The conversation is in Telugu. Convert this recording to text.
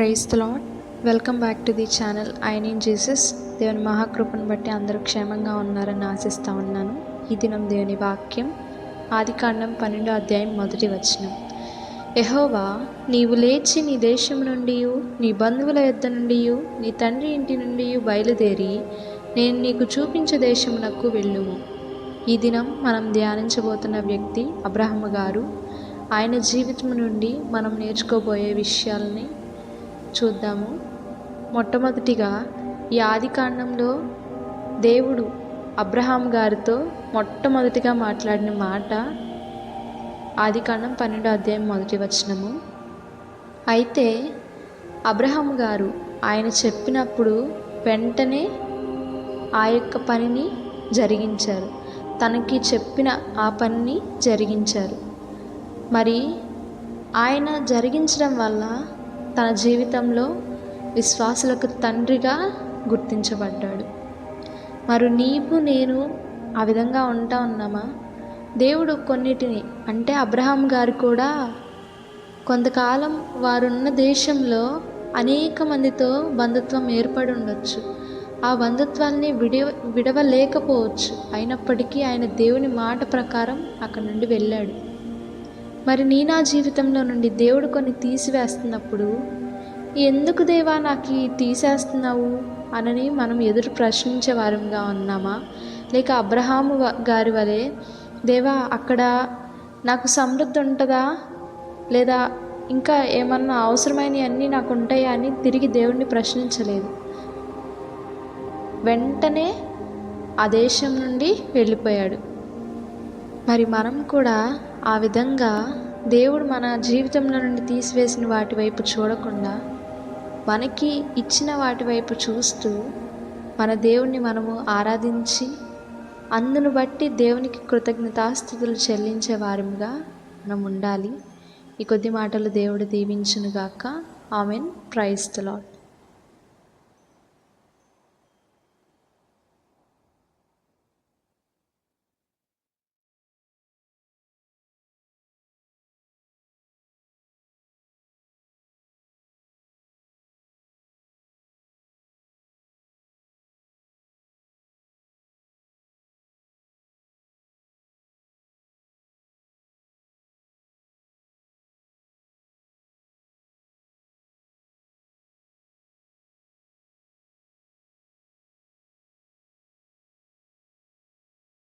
Praise the Lord. Welcome back to the channel. I name Jesus. దేవుని మహాకృపను బట్టి అందరూ క్షేమంగా ఉన్నారని ఆశిస్తూ ఉన్నాను. ఈ దినం దేవుని వాక్యం ఆదికాండం 12వ అధ్యాయం 1వ వచనం. యెహోవా, నీవు లేచి నీ దేశము నుండి, నీ బంధువుల యొద్ద నుండి, నీ తండ్రి ఇంటి నుండి బయలుదేరి నేను నీకు చూపించే దేశమునకు వెళ్ళుము. ఈ దినం మనం ధ్యానించబోతున్న వ్యక్తి అబ్రహాము గారు. ఆయన జీవితం నుండి మనం నేర్చుకోబోయే విషయాలని చూద్దాము. మొట్టమొదటిగా ఈ ఆదికాండంలో దేవుడు అబ్రహాం గారితో మొట్టమొదటిగా మాట్లాడిన మాట ఆదికాండం 12వ అధ్యాయం 1వ వచనము. అయితే అబ్రహాం గారు ఆయన చెప్పినప్పుడు వెంటనే ఆ యొక్క పనిని జరిగించారు. తనకి చెప్పిన ఆ పనిని జరిగించారు. మరి ఆయన జరిగించడం వల్ల తన జీవితంలో విశ్వాసులకు తండ్రిగా గుర్తించబడ్డాడు. మరి నీవు నేను ఆ విధంగా ఉన్నామా? దేవుడు కొన్నిటిని, అంటే అబ్రహాం గారు కూడా కొంతకాలం వారున్న దేశంలో అనేక మందితో బంధుత్వం ఏర్పడి ఉండొచ్చు. ఆ బంధుత్వాన్ని విడవలేకపోవచ్చు. అయినప్పటికీ ఆయన దేవుని మాట ప్రకారం అక్కడి నుండి వెళ్ళాడు. మరి నా జీవితంలో నుండి దేవుడు కొన్ని తీసివేస్తున్నప్పుడు, ఎందుకు దేవా నాకు తీసేస్తున్నావు అనని మనం ఎదురు ప్రశ్నించే వారంగా ఉన్నామా? లేక అబ్రహాము గారి వలె, దేవా అక్కడ నాకు సమృద్ధి ఉంటుందా, లేదా ఇంకా ఏమన్నా అవసరమైనవి అన్నీ నాకు ఉంటాయా అని తిరిగి దేవుణ్ణి ప్రశ్నించలేదు. వెంటనే ఆ దేశం నుండి వెళ్ళిపోయాడు. మరి మనం కూడా ఆ విధంగా దేవుడు మన జీవితంలో నుండి తీసివేసిన వాటి వైపు చూడకుండా మనకి ఇచ్చిన వాటి వైపు చూస్తూ మన దేవుణ్ణి మనము ఆరాధించి అందును బట్టి దేవునికి కృతజ్ఞతాస్తుతులు చెల్లించే వారిగా మనం ఉండాలి. ఈ కొద్ది మాటలు దేవుడు దీవించునుగాక. ఆమెన్. Praise the lord.